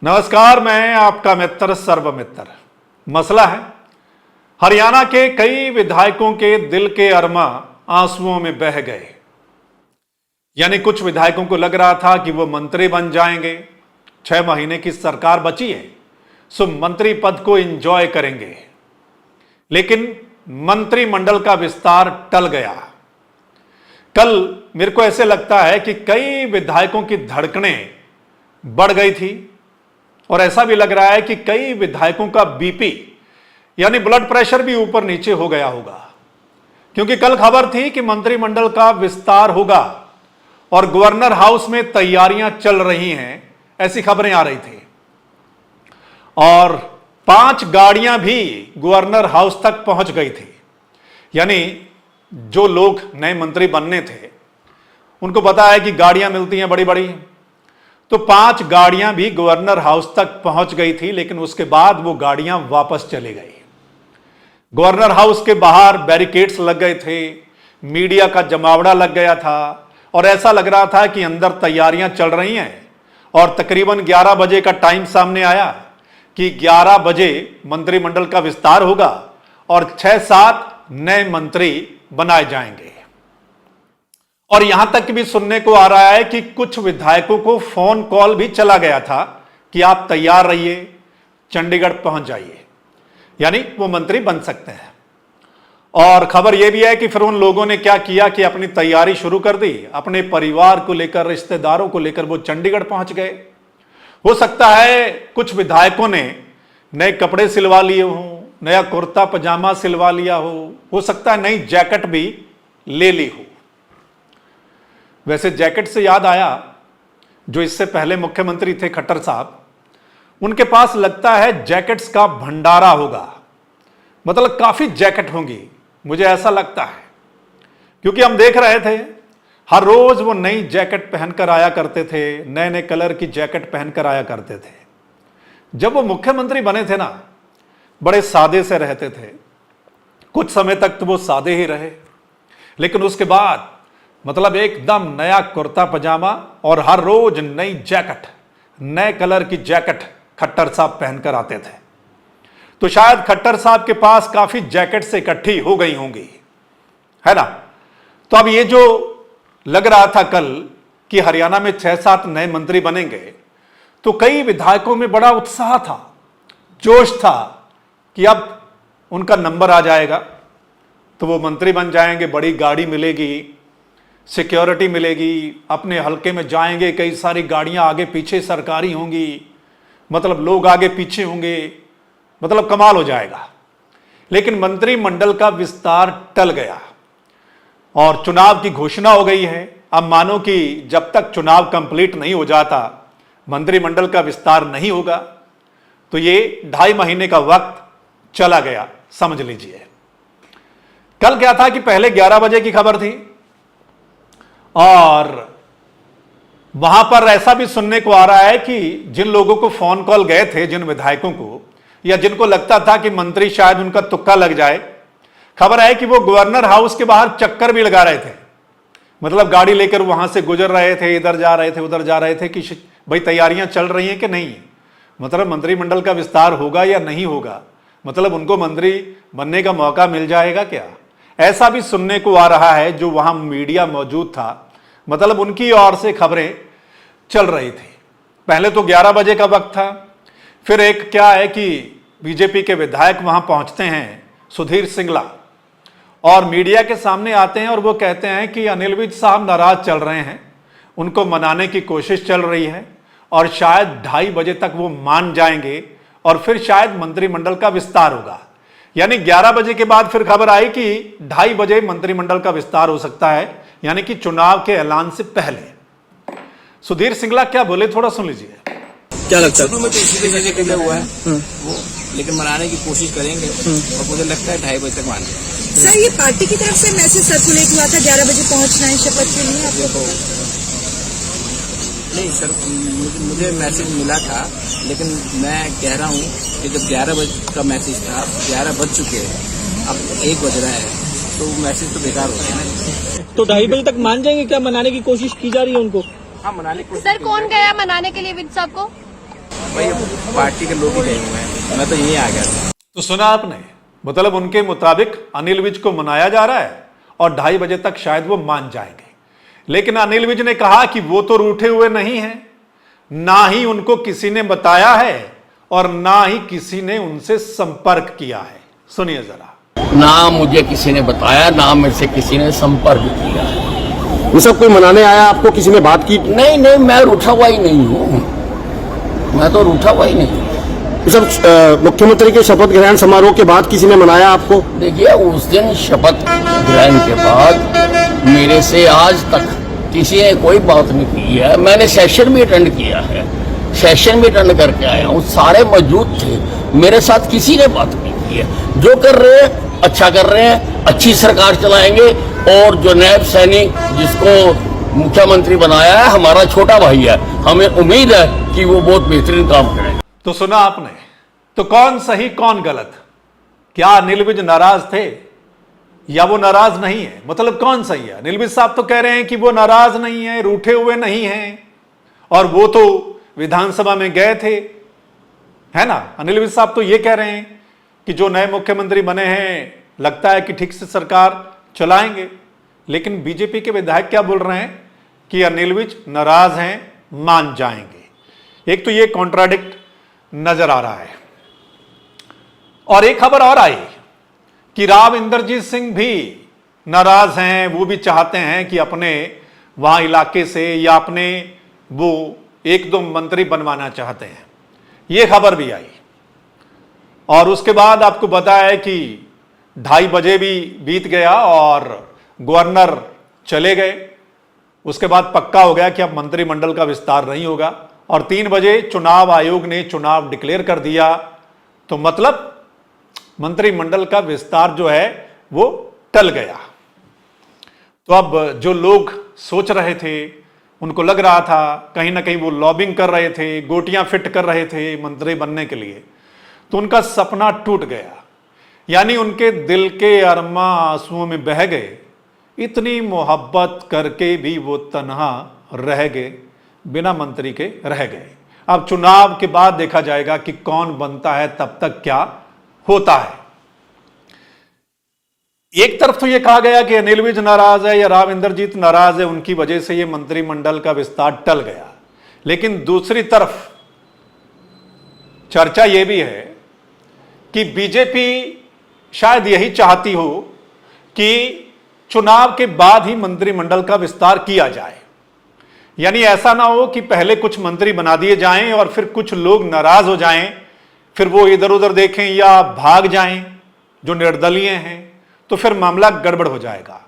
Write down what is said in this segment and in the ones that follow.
नमस्कार, मैं आपका मित्र सर्वमित्र। मसला है, हरियाणा के कई विधायकों के दिल के अरमा आंसुओं में बह गए। यानी कुछ विधायकों को लग रहा था कि वो मंत्री बन जाएंगे, 6 महीने की सरकार बची है, सो मंत्री पद को एंजॉय करेंगे। लेकिन मंत्रिमंडल का विस्तार टल गया। कल मेरे को ऐसे लगता है कि कई विधायकों की धड़कनें बढ़ गई थी और ऐसा भी लग रहा है कि कई विधायकों का बीपी यानी ब्लड प्रेशर भी ऊपर नीचे हो गया होगा, क्योंकि कल खबर थी कि मंत्रिमंडल का विस्तार होगा और गवर्नर हाउस में तैयारियां चल रही हैं, ऐसी खबरें आ रही थी। और 5 गाड़ियां भी गवर्नर हाउस तक पहुंच गई थी। यानी जो लोग नए मंत्री बनने थे उनको पता है कि गाड़ियां मिलती हैं बड़ी बड़ी, तो 5 गाड़ियां भी गवर्नर हाउस तक पहुंच गई थी। लेकिन उसके बाद वो गाड़ियां वापस चली गई। गवर्नर हाउस के बाहर बैरिकेड्स लग गए थे, मीडिया का जमावड़ा लग गया था और ऐसा लग रहा था कि अंदर तैयारियां चल रही हैं। और तकरीबन 11 बजे का टाइम सामने आया कि 11 बजे मंत्रिमंडल का विस्तार होगा और 6-7 नए मंत्री बनाए जाएंगे। और यहां तक भी सुनने को आ रहा है कि कुछ विधायकों को फोन कॉल भी चला गया था कि आप तैयार रहिए, चंडीगढ़ पहुंच जाइए, यानी वो मंत्री बन सकते हैं। और खबर यह भी है कि फिर उन लोगों ने क्या किया कि अपनी तैयारी शुरू कर दी, अपने परिवार को लेकर, रिश्तेदारों को लेकर वो चंडीगढ़ पहुंच गए। हो सकता है कुछ विधायकों ने नए कपड़े सिलवा लिए हों, नया कुर्ता पजामा सिलवा लिया हो सकता है नई जैकेट भी ले ली हो। वैसे जैकेट से याद आया, जो इससे पहले मुख्यमंत्री थे खट्टर साहब, उनके पास लगता है जैकेट्स का भंडारा होगा। मतलब काफी जैकेट होंगी, मुझे ऐसा लगता है, क्योंकि हम देख रहे थे हर रोज वो नई जैकेट पहनकर आया करते थे, नए नए कलर की जैकेट पहनकर आया करते थे। जब वो मुख्यमंत्री बने थे ना, बड़े सादे से रहते थे। कुछ समय तक तो वो सादे ही रहे, लेकिन उसके बाद मतलब एकदम नया कुर्ता पजामा और हर रोज नई जैकेट, नए कलर की जैकेट खट्टर साहब पहनकर आते थे। तो शायद खट्टर साहब के पास काफी जैकेट से इकट्ठी हो गई होंगी, है ना। तो अब ये जो लग रहा था कल कि हरियाणा में 6-7 नए मंत्री बनेंगे, तो कई विधायकों में बड़ा उत्साह था, जोश था कि अब उनका नंबर आ जाएगा तो वो मंत्री बन जाएंगे, बड़ी गाड़ी मिलेगी, सिक्योरिटी मिलेगी, अपने हलके में जाएंगे, कई सारी गाड़ियां आगे पीछे सरकारी होंगी, मतलब लोग आगे पीछे होंगे, मतलब कमाल हो जाएगा। लेकिन मंत्रिमंडल का विस्तार टल गया और चुनाव की घोषणा हो गई है। अब मानो कि जब तक चुनाव कंप्लीट नहीं हो जाता, मंत्रिमंडल का विस्तार नहीं होगा। तो ये 2.5 महीने का वक्त चला गया, समझ लीजिए। कल क्या था कि पहले 11 बजे की खबर थी और वहां पर ऐसा भी सुनने को आ रहा है कि जिन लोगों को फोन कॉल गए थे, जिन विधायकों को, या जिनको लगता था कि मंत्री शायद उनका तुक्का लग जाए, खबर है कि वो गवर्नर हाउस के बाहर चक्कर भी लगा रहे थे। मतलब गाड़ी लेकर वहां से गुजर रहे थे, इधर जा रहे थे, उधर जा रहे थे कि भाई तैयारियां चल रही हैं कि नहीं, मतलब मंत्रिमंडल का विस्तार होगा या नहीं होगा, मतलब उनको मंत्री बनने का मौका मिल जाएगा क्या, ऐसा भी सुनने को आ रहा है। जो वहां मीडिया मौजूद था, मतलब उनकी ओर से खबरें चल रही थी। पहले तो 11 बजे का वक्त था, फिर एक क्या है कि बीजेपी के विधायक वहां पहुंचते हैं, सुधीर सिंगला, और मीडिया के सामने आते हैं और वो कहते हैं कि अनिल विज साहब नाराज चल रहे हैं, उनको मनाने की कोशिश चल रही है और शायद 2:30 बजे तक वो मान जाएंगे और फिर शायद मंत्रिमंडल का विस्तार होगा। यानी 11 बजे के बाद फिर खबर आई कि 2:30 बजे मंत्रिमंडल का विस्तार हो सकता है, यानी कि चुनाव के ऐलान से पहले। सुधीर सिंगला क्या बोले, थोड़ा सुन लीजिए। क्या लगता है? शुरू में तो इसी हुआ है वो, लेकिन मनाने की कोशिश करेंगे और मुझे लगता है 2:30 बजे तक मान जाएंगे। सर, ये पार्टी की तरफ से मैसेज सर्कुलेट हुआ था 11 बजे पहुंचना है शपथ के लिए आपको? नहीं सर, मुझे मैसेज मिला था, लेकिन मैं कह रहा हूँ कि जब 11 बजे का मैसेज था, 11 बज चुके हैं, अब 1 बज रहा है, तो मैसेज तो बेकार हो गया ना। तो 2:30 बजे तक मान जाएंगे क्या? मनाने की कोशिश की जा रही है उनको? हाँ, मनाने की कोशिश। सर, कौन गया मनाने के लिए विज साहब को? भाई पार्टी के लोग ही गए हुए हैं, मैं तो यहीं आ गया था। तो सुना आपने, मतलब उनके मुताबिक अनिल विज को मनाया जा रहा है और 2:30 बजे तक शायद वो मान जाएंगे। लेकिन अनिल विज ने कहा कि वो तो रूठे हुए नहीं हैं, ना ही उनको किसी ने बताया है और ना ही किसी ने उनसे संपर्क किया है। सुनिए जरा। ना मुझे किसी ने बताया, ना मेरे से किसी ने संपर्क किया है। ये सब कोई मनाने आया, आपको किसी ने बात की? नहीं, मैं रूठा हुआ ही नहीं हूँ, मैं तो रूठा हुआ ही नहीं हूँ। ये सब मुख्यमंत्री के शपथ ग्रहण समारोह के बाद किसी ने मनाया आपको? देखिए, उस दिन शपथ ग्रहण के बाद मेरे से आज तक किसी ने कोई बात नहीं की है। मैंने सेशन भी अटेंड किया है, सेशन भी अटेंड करके आया हूँ, सारे मौजूद थे, मेरे साथ किसी ने बात नहीं की है। जो कर रहे हैं अच्छा कर रहे हैं, अच्छी सरकार चलाएंगे। और जो नैब सैनी जिसको मुख्यमंत्री बनाया है, हमारा छोटा भाई है, हमें उम्मीद है कि वो बहुत बेहतरीन काम करेगा। तो सुना आपने, तो कौन सही कौन गलत? क्या अनिल विज नाराज थे या वो नाराज नहीं है? मतलब कौन सही है? अनिल विज साहब तो कह रहे हैं कि वो नाराज नहीं है, रूठे हुए नहीं हैं, और वो तो विधानसभा में गए थे, है ना। अनिल विज साहब तो ये कह रहे हैं कि जो नए मुख्यमंत्री बने हैं लगता है कि ठीक से सरकार चलाएंगे। लेकिन बीजेपी के विधायक क्या बोल रहे हैं कि अनिल विज नाराज हैं, मान जाएंगे। एक तो ये कॉन्ट्राडिक्ट नजर आ रहा है। और एक खबर और आई कि राव इंद्रजीत सिंह भी नाराज हैं, वो भी चाहते हैं कि अपने वहां इलाके से या अपने वो 1-2 मंत्री बनवाना चाहते हैं, ये खबर भी आई। और उसके बाद आपको बताया है कि 2:30 बजे भी बीत गया और गवर्नर चले गए। उसके बाद पक्का हो गया कि अब मंत्रिमंडल का विस्तार नहीं होगा और 3 बजे चुनाव आयोग ने चुनाव डिक्लेयर कर दिया। तो मतलब मंत्रिमंडल का विस्तार जो है वो टल गया। तो अब जो लोग सोच रहे थे, उनको लग रहा था कहीं ना कहीं वो लॉबिंग कर रहे थे, गोटियां फिट कर रहे थे मंत्री बनने के लिए, तो उनका सपना टूट गया। यानी उनके दिल के अरमा आंसुओं में बह गए। इतनी मोहब्बत करके भी वो तन्हा रह गए, बिना मंत्री के रह गए। अब चुनाव के बाद देखा जाएगा कि कौन बनता है, तब तक क्या होता है। एक तरफ तो यह कहा गया कि अनिल विज नाराज है या राव इंद्रजीत नाराज है, उनकी वजह से यह मंत्रिमंडल का विस्तार टल गया। लेकिन दूसरी तरफ चर्चा यह भी है कि बीजेपी शायद यही चाहती हो कि चुनाव के बाद ही मंत्रिमंडल का विस्तार किया जाए। यानी ऐसा ना हो कि पहले कुछ मंत्री बना दिए जाएं और फिर कुछ लोग नाराज हो जाएं, फिर वो इधर उधर देखें या भाग जाएं जो निर्दलीय हैं, तो फिर मामला गड़बड़ हो जाएगा।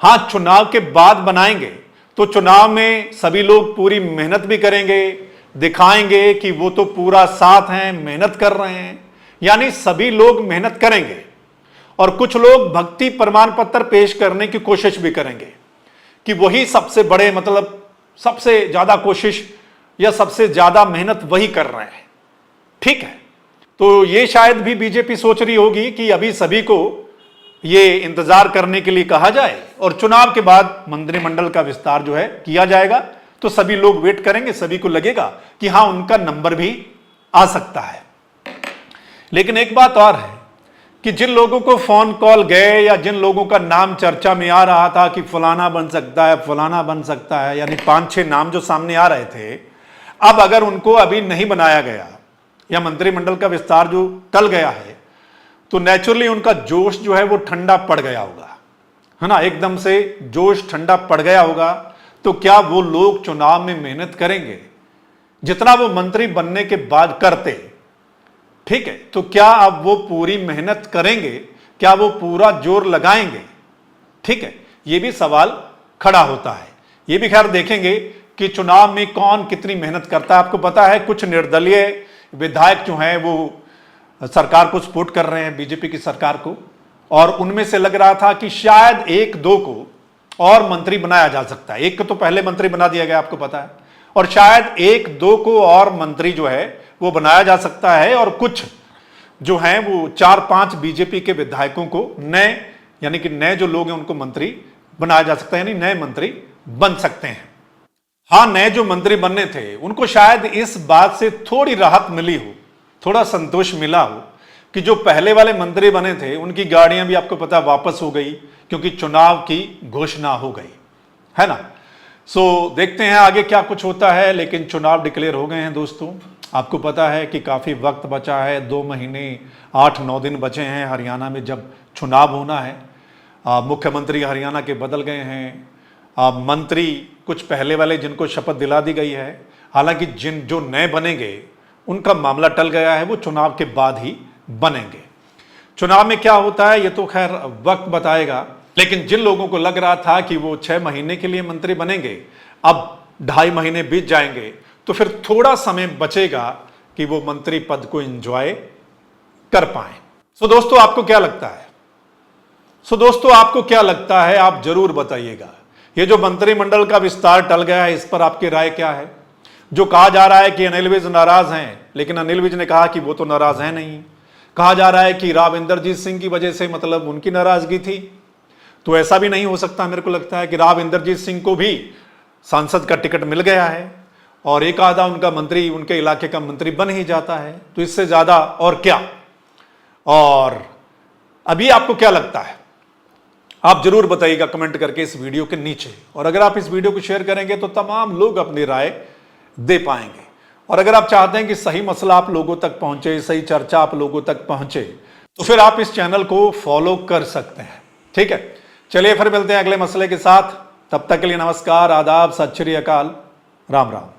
हां, चुनाव के बाद बनाएंगे तो चुनाव में सभी लोग पूरी मेहनत भी करेंगे, दिखाएंगे कि वो तो पूरा साथ हैं, मेहनत कर रहे हैं। यानी सभी लोग मेहनत करेंगे और कुछ लोग भक्ति प्रमाण पत्र पेश करने की कोशिश भी करेंगे कि वही सबसे बड़े, मतलब सबसे ज्यादा कोशिश या सबसे ज्यादा मेहनत वही कर रहे हैं। ठीक है, तो ये शायद भी बीजेपी सोच रही होगी कि अभी सभी को ये इंतजार करने के लिए कहा जाए और चुनाव के बाद मंत्रिमंडल का विस्तार जो है किया जाएगा, तो सभी लोग वेट करेंगे, सभी को लगेगा कि हां उनका नंबर भी आ सकता है। लेकिन एक बात और है कि जिन लोगों को फोन कॉल गए या जिन लोगों का नाम चर्चा में आ रहा था कि फलाना बन सकता है, फलाना बन सकता है, यानी 5-6 नाम जो सामने आ रहे थे, अब अगर उनको अभी नहीं बनाया गया या मंत्रिमंडल का विस्तार जो टल गया है, तो नेचुरली उनका जोश जो है वो ठंडा पड़ गया होगा, है ना। एकदम से जोश ठंडा पड़ गया होगा। तो क्या वो लोग चुनाव में मेहनत करेंगे जितना वो मंत्री बनने के बाद करते? ठीक है, तो क्या अब वो पूरी मेहनत करेंगे? क्या वो पूरा जोर लगाएंगे? ठीक है, ये भी सवाल खड़ा होता है। ये भी खैर देखेंगे कि चुनाव में कौन कितनी मेहनत करता है। आपको पता है कुछ निर्दलीय विधायक जो हैं वो सरकार को सपोर्ट कर रहे हैं, बीजेपी की सरकार को, और उनमें से लग रहा था कि शायद 1-2 को और मंत्री बनाया जा सकता है। एक को तो पहले मंत्री बना दिया गया, आपको पता है, और शायद 1-2 को और मंत्री जो है वो बनाया जा सकता है। और कुछ जो हैं वो 4-5 बीजेपी के विधायकों को नए, यानी कि नए जो लोग हैं उनको मंत्री बनाया जा सकता है, यानी नए मंत्री बन सकते हैं। हाँ, नए जो मंत्री बनने थे उनको शायद इस बात से थोड़ी राहत मिली हो, थोड़ा संतोष मिला हो कि जो पहले वाले मंत्री बने थे उनकी गाड़ियां भी आपको पता वापस हो गई, क्योंकि चुनाव की घोषणा हो गई है ना। सो देखते हैं आगे क्या कुछ होता है, लेकिन चुनाव डिक्लेयर हो गए हैं दोस्तों। आपको पता है कि काफी वक्त बचा है, 2 महीने 8-9 दिन बचे हैं हरियाणा में जब चुनाव होना है। मुख्यमंत्री हरियाणा के बदल गए हैं, मंत्री कुछ पहले वाले जिनको शपथ दिला दी गई है, हालांकि जो नए बनेंगे उनका मामला टल गया है, वो चुनाव के बाद ही बनेंगे। चुनाव में क्या होता है ये तो खैर वक्त बताएगा, लेकिन जिन लोगों को लग रहा था कि वो 6 महीने के लिए मंत्री बनेंगे, अब 2.5 महीने बीत जाएंगे, तो फिर थोड़ा समय बचेगा कि वो मंत्री पद को एंजॉय कर पाए। सो दोस्तों आपको क्या लगता है? आप जरूर बताइएगा। ये जो मंत्रिमंडल का विस्तार टल गया है, इस पर आपकी राय क्या है? जो कहा जा रहा है कि अनिल विज नाराज हैं, लेकिन अनिल विज ने कहा कि वो तो नाराज है नहीं। कहा जा रहा है कि राव इंदरजीत सिंह की वजह से मतलब उनकी नाराजगी थी, तो ऐसा भी नहीं हो सकता। मेरे को लगता है कि राव इंदरजीत सिंह को भी सांसद का टिकट मिल गया है और एक आधा उनका मंत्री उनके इलाके का मंत्री बन ही जाता है, तो इससे ज्यादा और क्या। और अभी आपको क्या लगता है आप जरूर बताइएगा कमेंट करके इस वीडियो के नीचे। और अगर आप इस वीडियो को शेयर करेंगे तो तमाम लोग अपनी राय दे पाएंगे। और अगर आप चाहते हैं कि सही मसला आप लोगों तक पहुंचे, सही चर्चा आप लोगों तक पहुंचे, तो फिर आप इस चैनल को फॉलो कर सकते हैं। ठीक है, चलिए फिर मिलते हैं अगले मसले के साथ। तब तक के लिए नमस्कार, आदाब, सत श्री अकाल, राम राम।